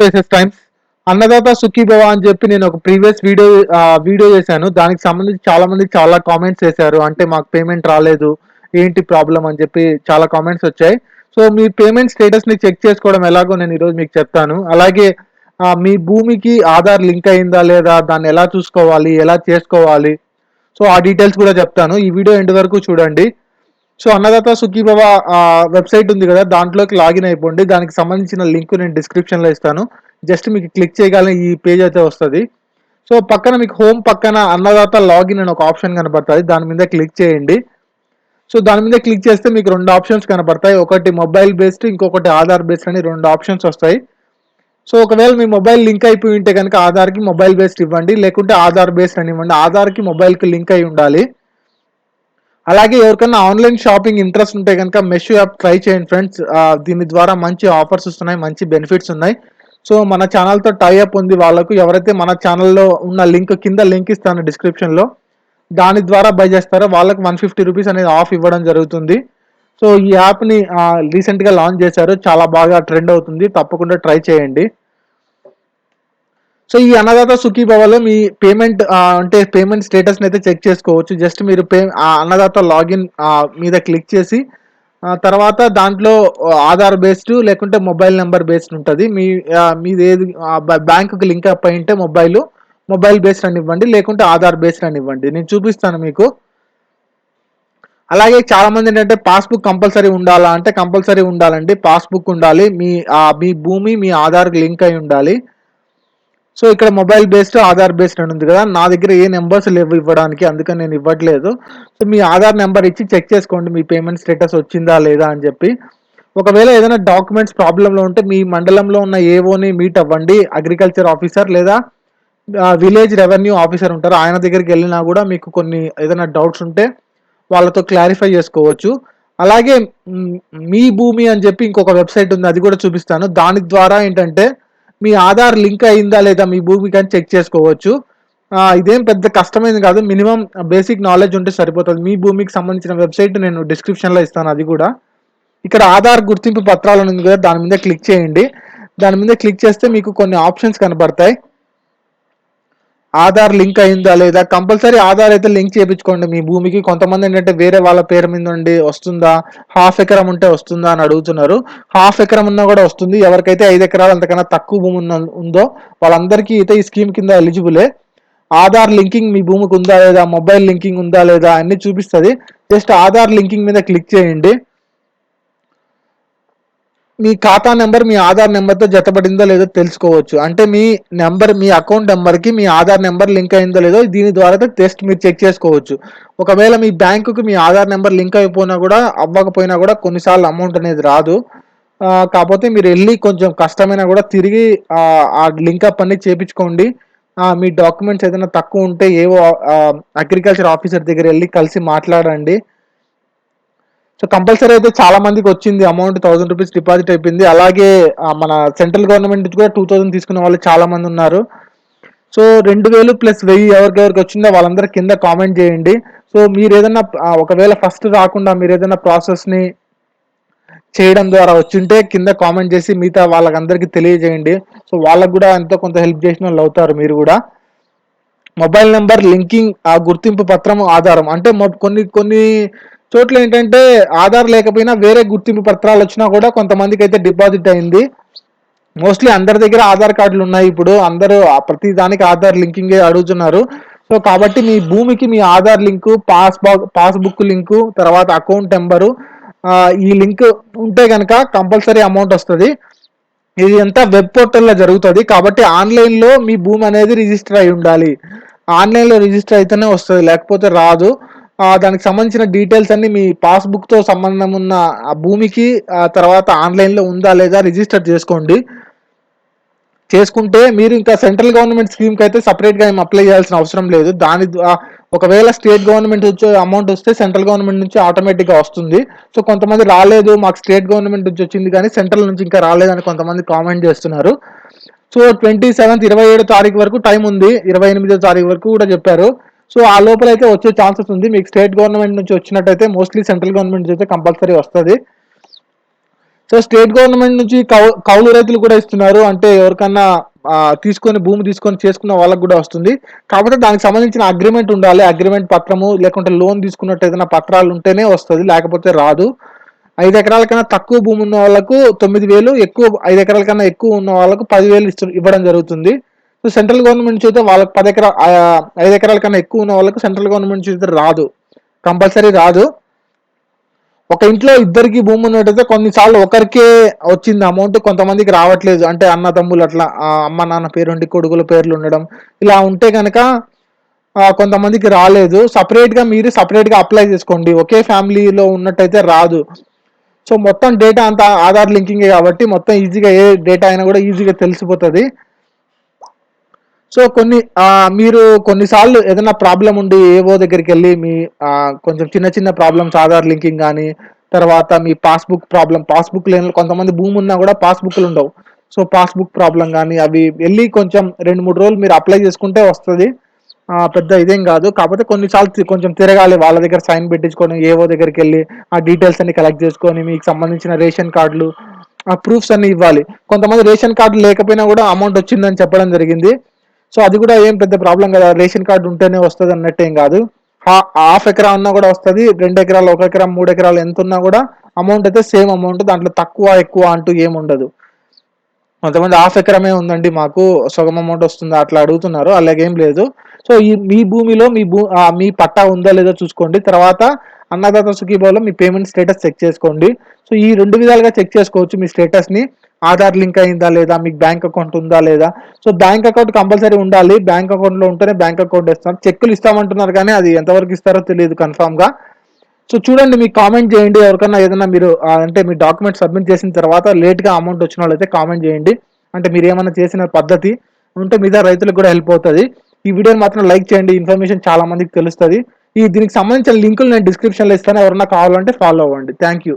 Cases times Annadata Sukhibhava అని చెప్పి నేను ఒక ప్రీవియస్ వీడియో చేశాను. దానికి సంబంధించి చాలా మంది చాలా కామెంట్స్ చేశారు. అంటే మాకు పేమెంట్ రాలేదు, ఏంటి ప్రాబ్లం అని చెప్పి చాలా కామెంట్స్ వచ్చాయి. సో మీ పేమెంట్ స్టేటస్ ని చెక్ చేసుకోవడం ఎలాగో నేను ఈరోజు మీకు చెప్తాను. అలాగే మీ భూమికి ఆధార్ లింక్ అయిందా లేదా, దాన్ని ఎలా చూసుకోవాలి, ఎలా చేసుకోవాలి, సో ఆ డీటెయిల్స్ కూడా చెప్తాను. ఈ వీడియో ఎండ్ వరకు చూడండి. సో అన్నదాత సుఖీభవ వెబ్సైట్ ఉంది కదా, దాంట్లోకి లాగిన్ అయిపోండి. దానికి సంబంధించిన లింక్ నేను డిస్క్రిప్షన్లో ఇస్తాను. జస్ట్ మీకు క్లిక్ చేయగానే ఈ పేజ్ అయితే వస్తుంది. సో పక్కన మీకు హోమ్ పక్కన అన్నదాత లాగిన్ అని ఒక ఆప్షన్ కనబడుతుంది. దాని మీద క్లిక్ చేయండి. సో దాని మీద క్లిక్ చేస్తే మీకు రెండు ఆప్షన్స్ కనబడతాయి. ఒకటి మొబైల్ బేస్డ్, ఇంకొకటి ఆధార్ బేస్డ్ అని రెండు ఆప్షన్స్ వస్తాయి. సో ఒకవేళ మీ మొబైల్ లింక్ అయిపోయి ఉంటే కనుక ఆధార్కి మొబైల్ బేస్డ్ ఇవ్వండి, లేకుంటే ఆధార్ బేస్డ్ అని ఇవ్వండి. ఆధార్కి మొబైల్కి లింక్ అయి ఉండాలి. అలాగే ఎవరికైనా ఆన్లైన్ షాపింగ్ ఇంట్రెస్ట్ ఉంటే కనుక మెష్ యాప్ ట్రై చేయండి ఫ్రెండ్స్. దీని ద్వారా మంచి ఆఫర్స్ వస్తున్నాయి, మంచి బెనిఫిట్స్ ఉన్నాయి. సో మన ఛానల్తో టైఅప్ ఉంది. వాళ్ళకు ఎవరైతే మన ఛానల్లో ఉన్న లింక్ కింద లింక్ ఇస్తాను డిస్క్రిప్షన్లో, దాని ద్వారా బై చేస్తారో వాళ్ళకి 150 రూపీస్ అనేది ఆఫ్ ఇవ్వడం జరుగుతుంది. సో ఈ యాప్ని రీసెంట్గా లాంచ్ చేశారు, చాలా బాగా ట్రెండ్ అవుతుంది. తప్పకుండా ట్రై చేయండి. సో ఈ అన్నదాత సుఖీభవలో మీ పేమెంట్ అంటే పేమెంట్ స్టేటస్ని అయితే చెక్ చేసుకోవచ్చు. జస్ట్ మీరు అన్నదాత లాగిన్ మీద క్లిక్ చేసి తర్వాత దాంట్లో ఆధార్ బేస్డ్ లేకుంటే మొబైల్ నెంబర్ బేస్డ్ ఉంటుంది. మీది ఏది బ్యాంకుకి లింక్ అప్ అయి ఉంటే మొబైల్ బేస్డ్ అని ఇవ్వండి, లేకుంటే ఆధార్ బేస్డ్ అని ఇవ్వండి. నేను చూపిస్తాను మీకు. అలాగే చాలా మంది ఏంటంటే పాస్బుక్ కంపల్సరీ ఉండాలా అంటే కంపల్సరీ ఉండాలండి. పాస్బుక్ ఉండాలి. మీ భూమి మీ ఆధార్కి లింక్ అయి ఉండాలి. సో ఇక్కడ మొబైల్ బేస్డ్ ఆధార్ బేస్డ్ అని ఉంది కదా, నా దగ్గర ఏ నెంబర్స్ లేవు ఇవ్వడానికి, అందుకని నేను ఇవ్వట్లేదు. సో మీ ఆధార్ నెంబర్ ఇచ్చి చెక్ చేసుకోండి మీ పేమెంట్ స్టేటస్ వచ్చిందా లేదా అని చెప్పి. ఒకవేళ ఏదైనా డాక్యుమెంట్స్ ప్రాబ్లంలో ఉంటే మీ మండలంలో ఉన్న ఏఓని మీట్ అవ్వండి. అగ్రికల్చర్ ఆఫీసర్ లేదా విలేజ్ రెవెన్యూ ఆఫీసర్ ఉంటారు, ఆయన దగ్గరికి వెళ్ళినా కూడా మీకు కొన్ని ఏదైనా డౌట్స్ ఉంటే వాళ్ళతో క్లారిఫై చేసుకోవచ్చు. అలాగే మీ భూమి అని చెప్పి ఇంకొక వెబ్సైట్ ఉంది, అది కూడా చూపిస్తాను. దాని ద్వారా ఏంటంటే మీ ఆధార్ లింక్ అయిందా లేదా మీ భూమికి అని చెక్ చేసుకోవచ్చు. ఇదేం పెద్ద కష్టమైనది కాదు, మినిమం బేసిక్ నాలెడ్జ్ ఉంటే సరిపోతుంది. మీ భూమికి సంబంధించిన వెబ్సైట్ నేను డిస్క్రిప్షన్లో ఇస్తాను. అది కూడా ఇక్కడ ఆధార్ గుర్తింపు పత్రాలు ఉంది కదా, దాని మీద క్లిక్ చేయండి. దాని మీద క్లిక్ చేస్తే మీకు కొన్ని ఆప్షన్స్ కనబడతాయి. ఆధార్ లింక్ అయిందా లేదా, కంపల్సరీ ఆధార్ అయితే లింక్ చేయించుకోండి మీ భూమికి. కొంతమంది ఏంటంటే వేరే వాళ్ళ పేరు మీద ఉండి వస్తుందా, హాఫ్ ఎకరం ఉంటే వస్తుందా అని అడుగుతున్నారు. హాఫ్ ఎకరం ఉన్నా కూడా వస్తుంది. ఎవరికైతే 5 ఎకరాలు అంతకన్నా తక్కువ భూమి ఉందో వాళ్ళందరికీ అయితే ఈ స్కీమ్ కింద ఎలిజిబులే. ఆధార్ లింకింగ్ మీ భూమికి ఉందా లేదా, మొబైల్ లింకింగ్ ఉందా లేదా అన్ని చూపిస్తుంది. జస్ట్ ఆధార్ లింకింగ్ మీద క్లిక్ చేయండి. మీ ఖాతా నెంబర్ మీ ఆధార్ నెంబర్తో జతపడిందో లేదో తెలుసుకోవచ్చు. అంటే మీ అకౌంట్ నెంబర్కి మీ ఆధార్ నెంబర్ లింక్ అయిందో లేదో దీని ద్వారా టెస్ట్ మీరు చెక్ చేసుకోవచ్చు. ఒకవేళ మీ బ్యాంకుకి మీ ఆధార్ నెంబర్ లింక్ అవ్వకపోయినా కూడా కొన్నిసార్లు అమౌంట్ అనేది రాదు. కాకపోతే మీరు వెళ్ళి కొంచెం కష్టమైనా కూడా తిరిగి ఆ లింకప్ అన్ని చేయించుకోండి. మీ డాక్యుమెంట్స్ ఏదైనా తక్కువ ఉంటే ఏవో అగ్రికల్చర్ ఆఫీసర్ దగ్గర వెళ్ళి కలిసి మాట్లాడండి. సో కంపల్సరీ అయితే చాలా మందికి వచ్చింది అమౌంట్, 1000 రూపీస్ డిపాజిట్ అయిపోయింది. అలాగే మన సెంట్రల్ గవర్నమెంట్ నుంచి కూడా 2000 తీసుకున్న వాళ్ళు చాలా మంది ఉన్నారు. సో 2000 ప్లస్ 1000 ఎవరికెవరికి వచ్చిందో వాళ్ళందరూ కింద కామెంట్ చేయండి. సో మీరు ఏదైనా ఒకవేళ ఫస్ట్ రాకుండా మీరు ఏదైనా ప్రాసెస్ని చేయడం ద్వారా వచ్చింటే కింద కామెంట్ చేసి మిగతా వాళ్ళకందరికీ తెలియజేయండి. సో వాళ్ళకు కూడా ఎంతో కొంత హెల్ప్ చేసిన వాళ్ళు అవుతారు మీరు కూడా. మొబైల్ నెంబర్ లింకింగ్, ఆ గుర్తింపు పత్రం ఆధారం అంటే కొన్ని చోట్ల ఏంటంటే ఆధార్ లేకపోయినా వేరే గుర్తింపు పత్రాలు వచ్చినా కూడా కొంతమందికి అయితే డిపాజిట్ అయింది. మోస్ట్లీ అందరి దగ్గర ఆధార్ కార్డులు ఉన్నాయి. ఇప్పుడు అందరూ ప్రతి దానికి ఆధార్ లింకింగ్ అడుగుతున్నారు. సో కాబట్టి మీ భూమికి మీ ఆధార్ లింకు, పాస్బుక్ లింకు, తర్వాత అకౌంట్ నెంబరు, ఈ లింక్ ఉంటే కనుక కంపల్సరీ అమౌంట్ వస్తుంది. ఇది అంతా వెబ్ పోర్టల్లో జరుగుతుంది. కాబట్టి ఆన్లైన్లో మీ భూమి అనేది రిజిస్టర్ అయి ఉండాలి. ఆన్లైన్లో రిజిస్టర్ అయితేనే వస్తుంది, లేకపోతే రాదు. దానికి సంబంధించిన డీటెయిల్స్ అన్ని మీ పాస్బుక్తో సంబంధం ఉన్న ఆ భూమికి తర్వాత ఆన్లైన్లో ఉందా లేదా రిజిస్టర్ చేసుకుంటే మీరు ఇంకా సెంట్రల్ గవర్నమెంట్ స్కీమ్కి అయితే సపరేట్గా ఏం అప్లై చేయాల్సిన అవసరం లేదు. ఒకవేళ స్టేట్ గవర్నమెంట్ వచ్చే అమౌంట్ వస్తే సెంట్రల్ గవర్నమెంట్ నుంచి ఆటోమేటిక్గా వస్తుంది. సో కొంతమంది రాలేదు, మాకు స్టేట్ గవర్నమెంట్ నుంచి వచ్చింది కానీ సెంట్రల్ నుంచి ఇంకా రాలేదని కొంతమంది కామెంట్ చేస్తున్నారు. సో 27th 27 తారీఖు వరకు టైం ఉంది, 28వ తారీఖు వరకు కూడా చెప్పారు. సో ఆ లోపల అయితే వచ్చే ఛాన్సెస్ ఉంది. మీకు స్టేట్ గవర్నమెంట్ నుంచి వచ్చినట్టయితే మోస్ట్లీ సెంట్రల్ గవర్నమెంట్ నుంచి అయితే కంపల్సరీ వస్తుంది. సో స్టేట్ గవర్నమెంట్ నుంచి కౌలు రైతులు కూడా ఇస్తున్నారు. అంటే ఎవరికన్నా తీసుకొని భూమి తీసుకొని చేసుకున్న వాళ్ళకి కూడా వస్తుంది. కాకపోతే దానికి సంబంధించిన అగ్రిమెంట్ ఉండాలి. అగ్రిమెంట్ పత్రము లేకుంటే లోన్ తీసుకున్నట్టు ఏదైనా పత్రాలు ఉంటేనే వస్తుంది, లేకపోతే రాదు. 5 ఎకరాల కన్నా తక్కువ భూమి ఉన్న వాళ్ళకు 9,000, ఎక్కువ 5 ఎకరాల కన్నా ఎక్కువ ఉన్న వాళ్ళకు 10,000 ఇవ్వడం జరుగుతుంది. సో సెంట్రల్ గవర్నమెంట్ నుంచి అయితే వాళ్ళకి 5 ఎకరాల కన్నా ఎక్కువ ఉన్న వాళ్ళకు సెంట్రల్ గవర్నమెంట్ నుంచి అయితే రాదు, కంపల్సరీ రాదు. ఒక ఇంట్లో ఇద్దరికి భూమి ఉన్నట్టయితే కొన్నిసార్లు ఒకరికే వచ్చింది అమౌంట్, కొంతమందికి రావట్లేదు. అంటే అన్న తమ్ముళ్ళు అట్లా అమ్మ నాన్న పేరుండి కొడుకుల పేర్లు ఉండడం ఇలా ఉంటే కనుక కొంతమందికి రాలేదు. మీరు సపరేట్గా అప్లై చేసుకోండి. ఒకే ఫ్యామిలీలో ఉన్నట్టయితే రాదు. సో మొత్తం డేటా అంతా ఆధార్ లింకింగే కాబట్టి మొత్తం ఈజీగా ఏ డేటా అయినా కూడా ఈజీగా తెలిసిపోతుంది. సో మీరు కొన్నిసార్లు ఏదైనా ప్రాబ్లం ఉండి ఏవో దగ్గరికి వెళ్ళి మీ కొంచెం చిన్న చిన్న ప్రాబ్లమ్స్, ఆధార్ లింకింగ్ కానీ, తర్వాత మీ పాస్బుక్ లేని కొంతమంది భూమి ఉన్నా కూడా పాస్బుక్లు ఉండవు. సో పాస్బుక్ ప్రాబ్లం కానీ అవి వెళ్ళి కొంచెం 2-3 రోజులు మీరు అప్లై చేసుకుంటే వస్తుంది. పెద్ద ఇదేం కాదు. కాకపోతే కొన్నిసార్లు కొంచెం తిరగాలి, వాళ్ళ దగ్గర సైన్ పెట్టించుకొని ఏవో దగ్గరికి వెళ్ళి ఆ డీటెయిల్స్ అన్ని కలెక్ట్ చేసుకొని మీకు సంబంధించిన రేషన్ కార్డులు, ఆ ప్రూఫ్స్ అన్ని ఇవ్వాలి. కొంతమంది రేషన్ కార్డు లేకపోయినా కూడా అమౌంట్ వచ్చిందని చెప్పడం జరిగింది. సో అది కూడా ఏం పెద్ద ప్రాబ్లం కదా, రేషన్ కార్డు ఉంటేనే వస్తుంది అన్నట్టు ఏం కాదు. హాఫ్ ఎకరా ఉన్నా కూడా వస్తుంది, 2 ఎకరాలు, 1 ఎకరా, 3 ఎకరాలు ఎంత ఉన్నా కూడా అమౌంట్ అయితే సేమ్ అమౌంట్, దాంట్లో తక్కువ ఎక్కువ అంటూ ఏముండదు. కొంతమంది హాఫ్ ఎకరమే ఉందండి మాకు సగం అమౌంట్ వస్తుందా అట్లా అడుగుతున్నారు, అలాగేం లేదు. సో మీ భూమిలో మీ పట్టా ఉందా లేదో చూసుకోండి. తర్వాత అన్నదాత సుఖీభావలో మీ పేమెంట్ స్టేటస్ చెక్ చేసుకోండి. సో ఈ 2 విధాలుగా చెక్ చేసుకోవచ్చు మీ స్టేటస్ని. ఆధార్ లింక్ అయిందా లేదా, మీకు బ్యాంక్ అకౌంట్ ఉందా లేదా. సో బ్యాంక్ అకౌంట్ కంపల్సరీ ఉండాలి, బ్యాంక్ అకౌంట్లో ఉంటేనే బ్యాంక్ అకౌంట్ ఇస్తారు. చెక్కులు ఇస్తామంటున్నారు కానీ అది ఎంతవరకు ఇస్తారో తెలియదు కన్ఫామ్గా. సో చూడండి, మీకు కామెంట్ చేయండి. ఎవరికన్నా ఏదైనా మీరు అంటే మీ డాక్యుమెంట్ సబ్మిట్ చేసిన తర్వాత లేట్గా అమౌంట్ వచ్చిన వాళ్ళైతే కామెంట్ చేయండి. అంటే మీరు ఏమైనా చేసిన పద్ధతి ఉంటే మీద రైతులకు కూడా హెల్ప్ అవుతుంది. ఈ వీడియోని మాత్రం లైక్ చేయండి, ఇన్ఫర్మేషన్ చాలా మందికి తెలుస్తుంది. దీనికి సంబంధించిన లింకులు నేను డిస్క్రిప్షన్లో ఇస్తాను, ఎవరన్నా కావాలంటే ఫాలో అవ్వండి. Thank you.